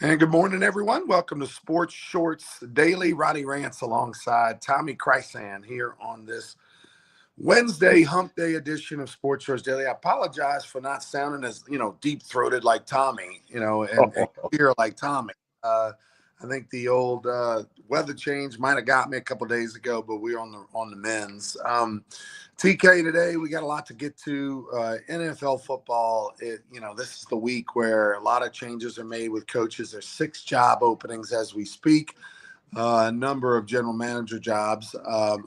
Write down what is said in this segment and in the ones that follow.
And good morning, everyone. Welcome to Sports Shorts Daily. Roddy Rance alongside Tommy Krysan here on this Wednesday hump day edition of Sports Shorts Daily. I apologize for not sounding as, deep-throated like Tommy, and clear like Tommy. I think the old weather change might have got me a couple days ago, but we're on the men's. TK, today we got a lot to get to. NFL football, this is the week where a lot of changes are made with coaches. There's 6 job openings as we speak. A number of general manager jobs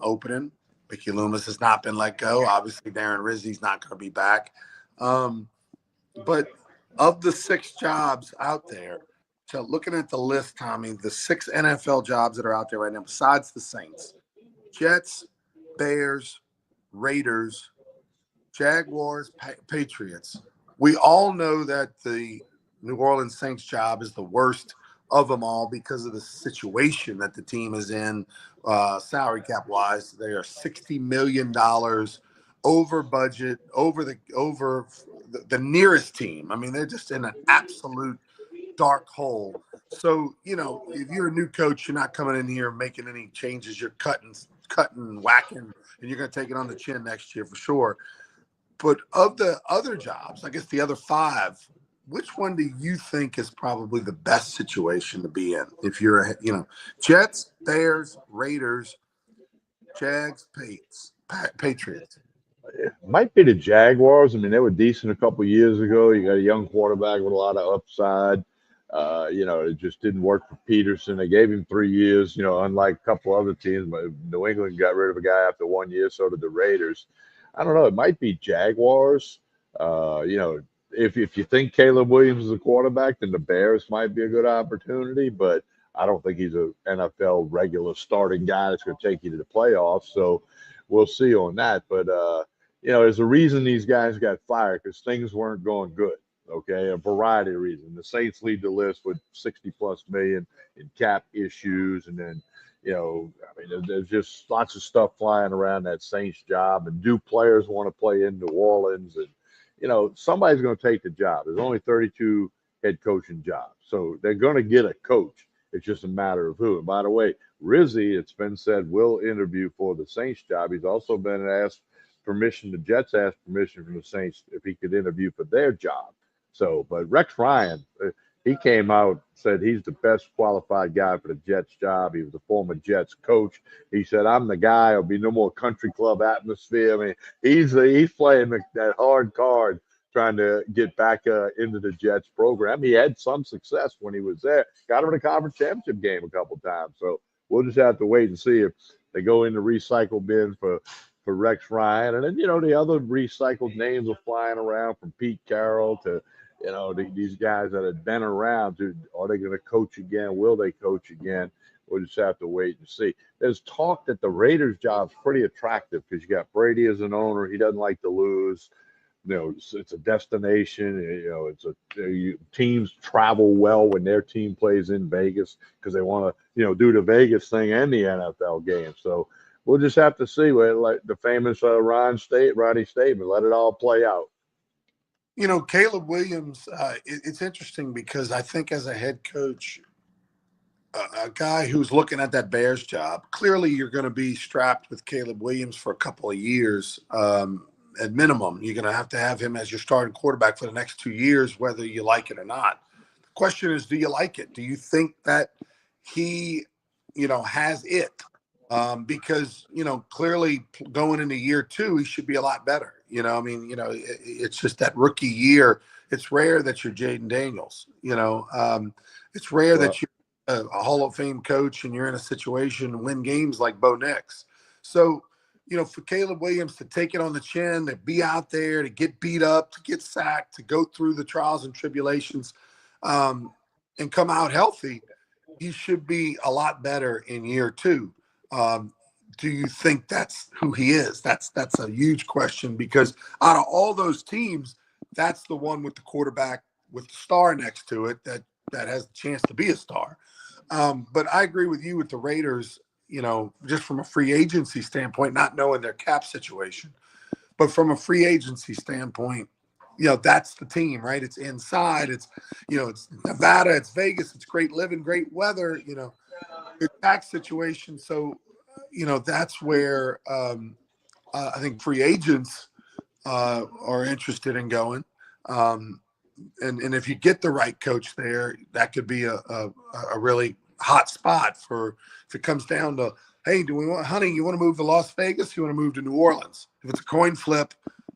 opening. Mickey Loomis has not been let go. Obviously, Darren Rizzi's not going to be back. But of the 6 jobs out there, so looking at the list, Tommy, the 6 NFL jobs that are out there right now, besides the Saints, Jets, Bears, Raiders, Jaguars, Patriots. We all know that the New Orleans Saints job is the worst of them all because of the situation that the team is in, salary cap wise. They are $60 million over budget, over the nearest team. I mean, they're just in an absolute dark hole. So, if you're a new coach, you're not coming in here making any changes. You're cutting, whacking, and you're going to take it on the chin next year for sure. But of the other jobs, I guess the other 5, which one do you think is probably the best situation to be in? If you're, Jets, Bears, Raiders, Jags, Patriots. It might be the Jaguars. I mean, they were decent a couple years ago. You got a young quarterback with a lot of upside. It just didn't work for Peterson. They gave him 3 years, unlike a couple other teams. But New England got rid of a guy after 1 year, so did the Raiders. I don't know. It might be Jaguars. If you think Caleb Williams is a quarterback, then the Bears might be a good opportunity. But I don't think he's an NFL regular starting guy that's going to take you to the playoffs. So we'll see on that. But there's a reason these guys got fired because things weren't going good. Okay, a variety of reasons. The Saints lead the list with 60+ million in cap issues, and then there's just lots of stuff flying around that Saints job. And do players want to play in New Orleans? And somebody's going to take the job. There's only 32 head coaching jobs, so they're going to get a coach. It's just a matter of who. And by the way, Rizzi, it's been said, will interview for the Saints job. He's also been asked permission. The Jets asked permission from the Saints if he could interview for their job. So, but Rex Ryan, he came out, said he's the best qualified guy for the Jets job. He was a former Jets coach. He said, I'm the guy. There'll be no more country club atmosphere. I mean, he's playing that hard card trying to get back into the Jets program. He had some success when he was there. Got him in a conference championship game a couple times. So we'll just have to wait and see if they go in the recycle bin for Rex Ryan. And then, the other recycled names are flying around from Pete Carroll to, these guys that have been around. Are they going to coach again? Will they coach again? We'll just have to wait and see. There's talk that the Raiders job's pretty attractive because you got Brady as an owner. He doesn't like to lose. It's a destination. Teams travel well when their team plays in Vegas because they want to, do the Vegas thing and the NFL game. So we'll just have to see like the famous Ronnie statement, let it all play out. Caleb Williams, it's interesting because I think as a head coach, a guy who's looking at that Bears job, clearly you're going to be strapped with Caleb Williams for a couple of years. At minimum, you're going to have him as your starting quarterback for the next 2 years, whether you like it or not. The question is, do you like it? Do you think that he, has it? Because, clearly going into year 2, he should be a lot better. It's just that rookie year. It's rare that you're Jaden Daniels. It's rare that you're a Hall of Fame coach and you're in a situation to win games like Bo Nix. So, for Caleb Williams to take it on the chin, to be out there, to get beat up, to get sacked, to go through the trials and tribulations, and come out healthy, he should be a lot better in year 2. Do you think that's who he is? That's a huge question because out of all those teams, that's the one with the quarterback with the star next to it that has a chance to be a star. But I agree with you with the Raiders, just from a free agency standpoint, not knowing their cap situation. But from a free agency standpoint, that's the team, right? It's inside. It's Nevada, it's Vegas, it's great living, great weather, good tax situation. So, that's where I think free agents are interested in going. Um, and if you get the right coach there, that could be a really hot spot for if it comes down to, hey, do we want, honey, you want to move to Las Vegas? You want to move to New Orleans? If it's a coin flip,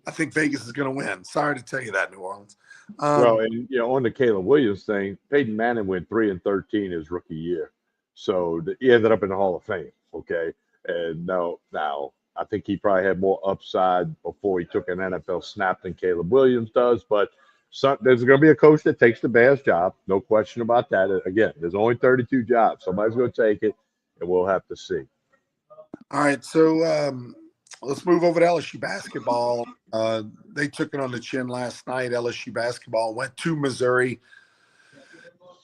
I think Vegas is going to win. Sorry to tell you that, New Orleans. Well, and on the Caleb Williams thing, Peyton Manning went 3-13 his rookie year, so he ended up in the Hall of Fame. Okay, and now I think he probably had more upside before he took an NFL snap than Caleb Williams does. But there's going to be a coach that takes the Bears job, no question about that. Again, there's only 32 jobs. Somebody's going to take it, and we'll have to see. All right, so let's move over to LSU basketball. They took it on the chin last night. LSU basketball went to Missouri,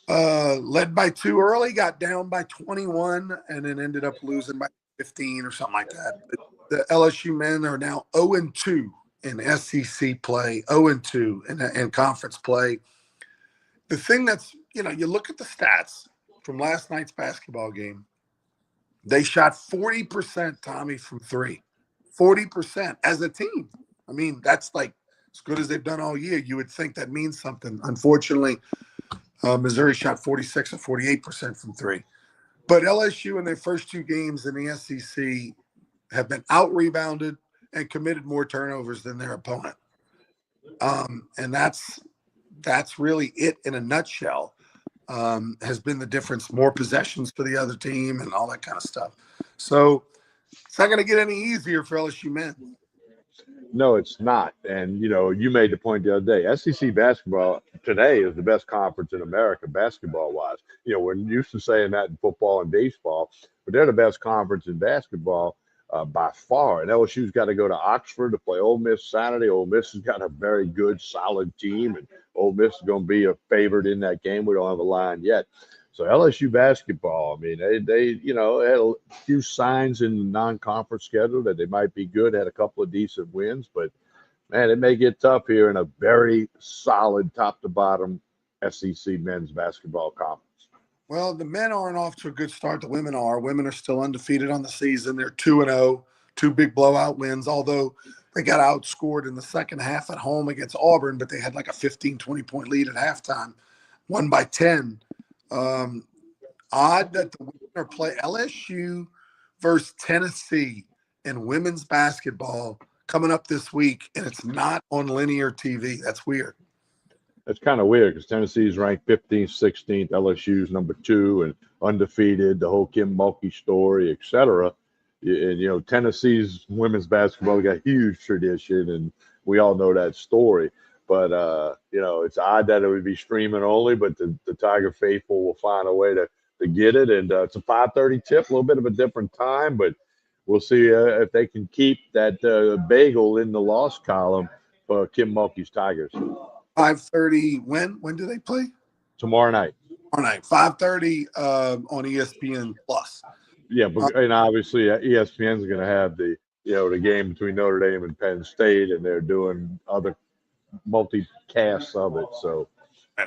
led by 2 early, got down by 21, and then ended up losing by 15 or something like that. But the LSU men are now 0-2 in SEC play, 0-2 in conference play. The thing that's, you look at the stats from last night's basketball game. They shot 40%, Tommy, from 3. 40% as a team. I mean, that's like as good as they've done all year. You would think that means something. Unfortunately, Missouri shot 46 or 48% from 3. But LSU in their first 2 games in the SEC have been out-rebounded and committed more turnovers than their opponent. And that's really it in a nutshell. Has been the difference, more possessions for the other team and all that kind of stuff. So it's not going to get any easier for LSU men. No, it's not. And, you made the point the other day. SEC basketball today is the best conference in America basketball-wise. We're used to saying that in football and baseball, but they're the best conference in basketball by far. And LSU's got to go to Oxford to play Ole Miss Saturday. Ole Miss has got a very good, solid team, and Ole Miss is going to be a favorite in that game. We don't have a line yet. So LSU basketball, I mean, they had a few signs in the non-conference schedule that they might be good, had a couple of decent wins, but man, it may get tough here in a very solid top to bottom SEC men's basketball conference. Well, the men aren't off to a good start. The women are. Women are still undefeated on the season. They're 2-0, 2 big blowout wins, although they got outscored in the second half at home against Auburn, but they had like a 15, 20-point lead at halftime, won by 10. Odd that the winner play LSU versus Tennessee in women's basketball coming up this week, and it's not on linear TV. That's weird. It's kind of weird because Tennessee's ranked 15th, 16th, LSU's number 2 and undefeated, the whole Kim Mulkey story, etc. And, Tennessee's women's basketball got huge tradition, and we all know that story. But, it's odd that it would be streaming only, but the Tiger faithful will find a way to get it. And it's a 5:30 tip, a little bit of a different time, but we'll see if they can keep that bagel in the loss column for Kim Mulkey's Tigers. 5:30. When do they play? Tomorrow night. Tomorrow night, 5:30 on ESPN Plus. Yeah, but and obviously ESPN's going to have the game between Notre Dame and Penn State, and they're doing other multicasts of it. So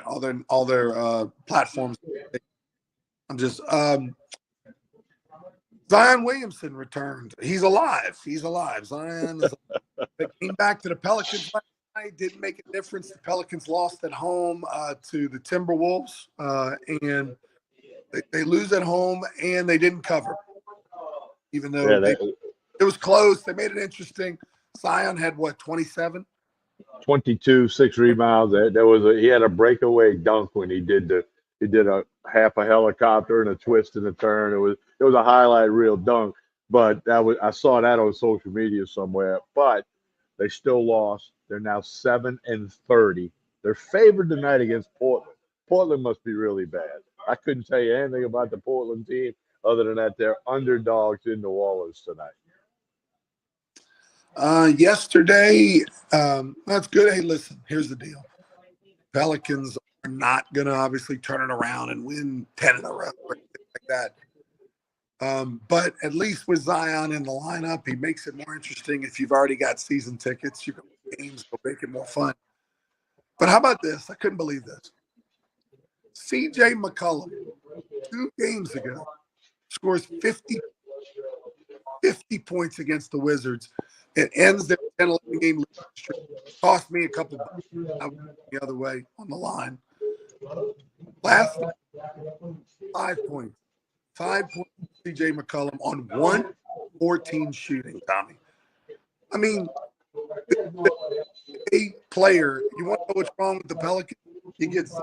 all their platforms. I'm just Zion Williamson returned. He's alive. Zion came back to the Pelicans last night. Didn't make a difference. The Pelicans lost at home to the Timberwolves, and they lose at home, and they didn't cover, even though it was close. They made it interesting. Zion had 27? 22, 6 rebounds. He had a breakaway dunk when he did a half a helicopter and a twist and a turn. It was a highlight reel dunk, but I saw that on social media somewhere. But they still lost. They're now 7-30. They're favored tonight against Portland. Portland must be really bad. I couldn't tell you anything about the Portland team other than that they're underdogs in New Orleans tonight. Yesterday, that's good. Hey, listen, here's the deal. Pelicans are not going to obviously turn it around and win 10 in a row or anything like that. But at least with Zion in the lineup, he makes it more interesting. If you've already got season tickets, you go to games, go make it more fun. But how about this? I couldn't believe this. CJ McCollum, 2 games ago, scores 50 points against the Wizards. It ends their 10-11 game losing streak. Cost me a couple bucks. I went the other way on the line. Last night, 5 points. 5 points, CJ McCollum on 114 shooting, Tommy. I mean, a player, you want to know what's wrong with the Pelicans? He gets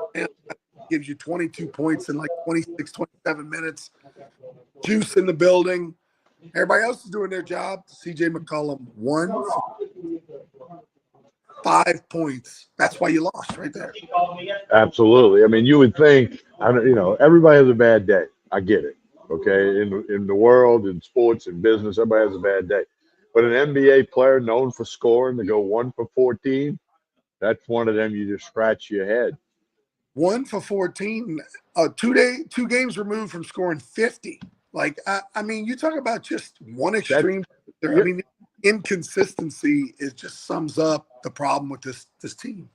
gives you 22 points in like 26, 27 minutes. Juice in the building. Everybody else is doing their job. CJ McCollum, 5 points. That's why you lost right there. Absolutely. I mean, you would think, everybody has a bad day. I get it. Okay. In the world, in sports and business, everybody has a bad day. But an NBA player known for scoring to go 1 for 14, that's one of them you just scratch your head. 1 for 14, 2 games removed from scoring 50. Like, I mean, you talk about just one extreme. I mean, inconsistency just sums up the problem with this team.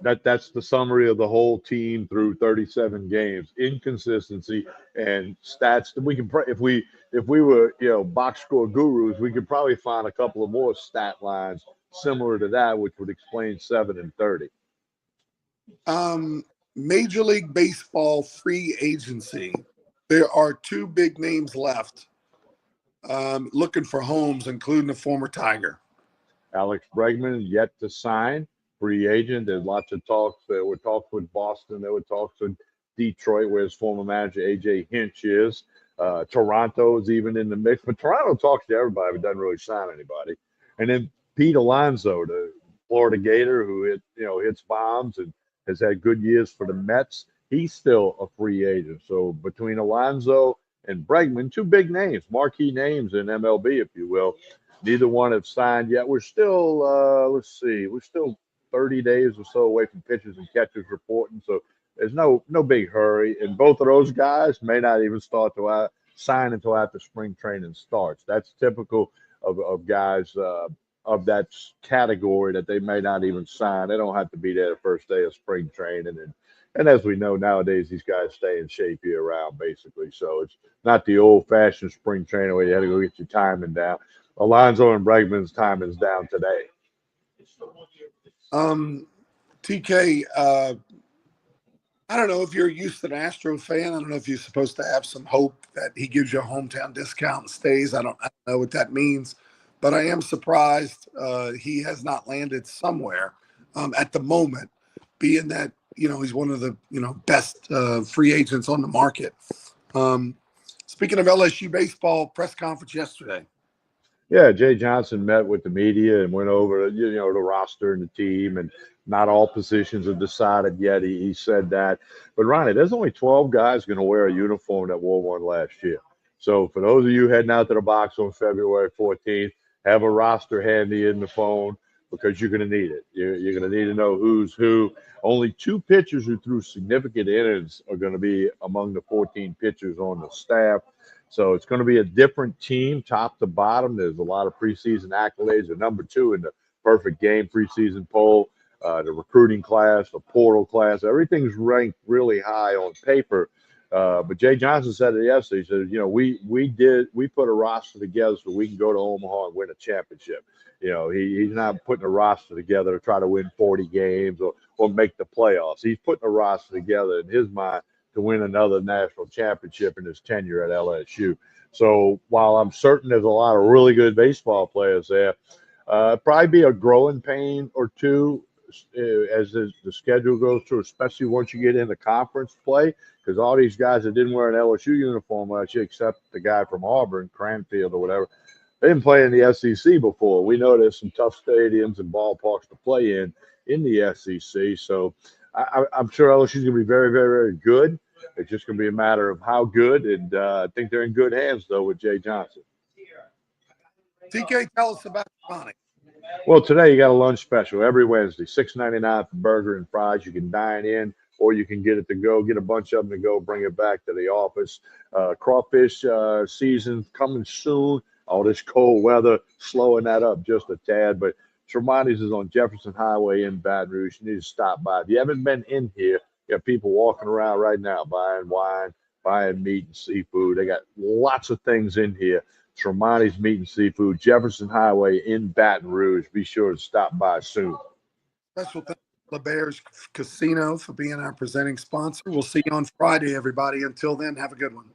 That's the summary of the whole team through 37 games. Inconsistency and stats that we can if we were box score gurus, we could probably find a couple of more stat lines similar to that, which would explain 7 and 30. Major League Baseball free agency. There are 2 big names left looking for homes, including the former Tiger. Alex Bregman yet to sign, free agent. There's lots of talks. There were talks with Boston. There were talks with Detroit, where his former manager A.J. Hinch is. Toronto is even in the mix, but Toronto talks to everybody but doesn't really sign anybody. And then Pete Alonso, the Florida Gator, who hits bombs and has had good years for the Mets. He's still a free agent. So between Alonso and Bregman, 2 big names, marquee names in MLB, if you will. Neither one have signed yet. We're still, we're still 30 days or so away from pitchers and catchers reporting. So there's no big hurry. And both of those guys may not even start to sign until after spring training starts. That's typical of guys of that category, that they may not even sign. They don't have to be there the first day of spring training. And as we know nowadays, these guys stay in shape year round, basically. So it's not the old-fashioned spring training where you had to go get your timing down. Alonso and Bregman's time is down today. TK, I don't know if you're a Houston Astro fan. I don't know if you're supposed to have some hope that he gives you a hometown discount and stays. I don't know what that means, but I am surprised he has not landed somewhere at the moment, being that he's one of the best free agents on the market. Speaking of LSU baseball, press conference yesterday. Yeah, Jay Johnson met with the media and went over, the roster and the team, and not all positions are decided yet. He said that. But, Ronnie, there's only 12 guys going to wear a uniform that wore one last year. So for those of you heading out to the box on February 14th, have a roster handy in the phone, because you're going to need it. You're going to need to know who's who. Only 2 pitchers who threw significant innings are going to be among the 14 pitchers on the staff. So it's going to be a different team, top to bottom. There's a lot of preseason accolades. They're number 2 in the perfect game preseason poll, the recruiting class, the portal class. Everything's ranked really high on paper. But Jay Johnson said it yesterday. He said, we put a roster together so we can go to Omaha and win a championship. He's not putting a roster together to try to win 40 games or make the playoffs. He's putting a roster together in his mind to win another national championship in his tenure at LSU. So while I'm certain there's a lot of really good baseball players there, probably be a growing pain or two as the schedule goes through, especially once you get into conference play, because all these guys that didn't wear an LSU uniform last year, except the guy from Auburn, Cranfield or whatever, they didn't play in the SEC before. We know there's some tough stadiums and ballparks to play in the SEC. So I'm sure LSU's going to be very, very, very good. It's just going to be a matter of how good, and I think they're in good hands, though, with Jay Johnson. TK, tell us about Ronnie. Well, today you got a lunch special every Wednesday, $6.99 for burger and fries. You can dine in, or you can get it to go. Get a bunch of them to go. Bring it back to the office. Crawfish season coming soon. All this cold weather slowing that up just a tad, but Tremonti's is on Jefferson Highway in Baton Rouge. You need to stop by. If you haven't been in here, you got people walking around right now buying wine, buying meat and seafood. They got lots of things in here. Tremonti's Meat and Seafood, Jefferson Highway in Baton Rouge. Be sure to stop by soon. Special thanks to LeBear's Casino for being our presenting sponsor. We'll see you on Friday, everybody. Until then, have a good one.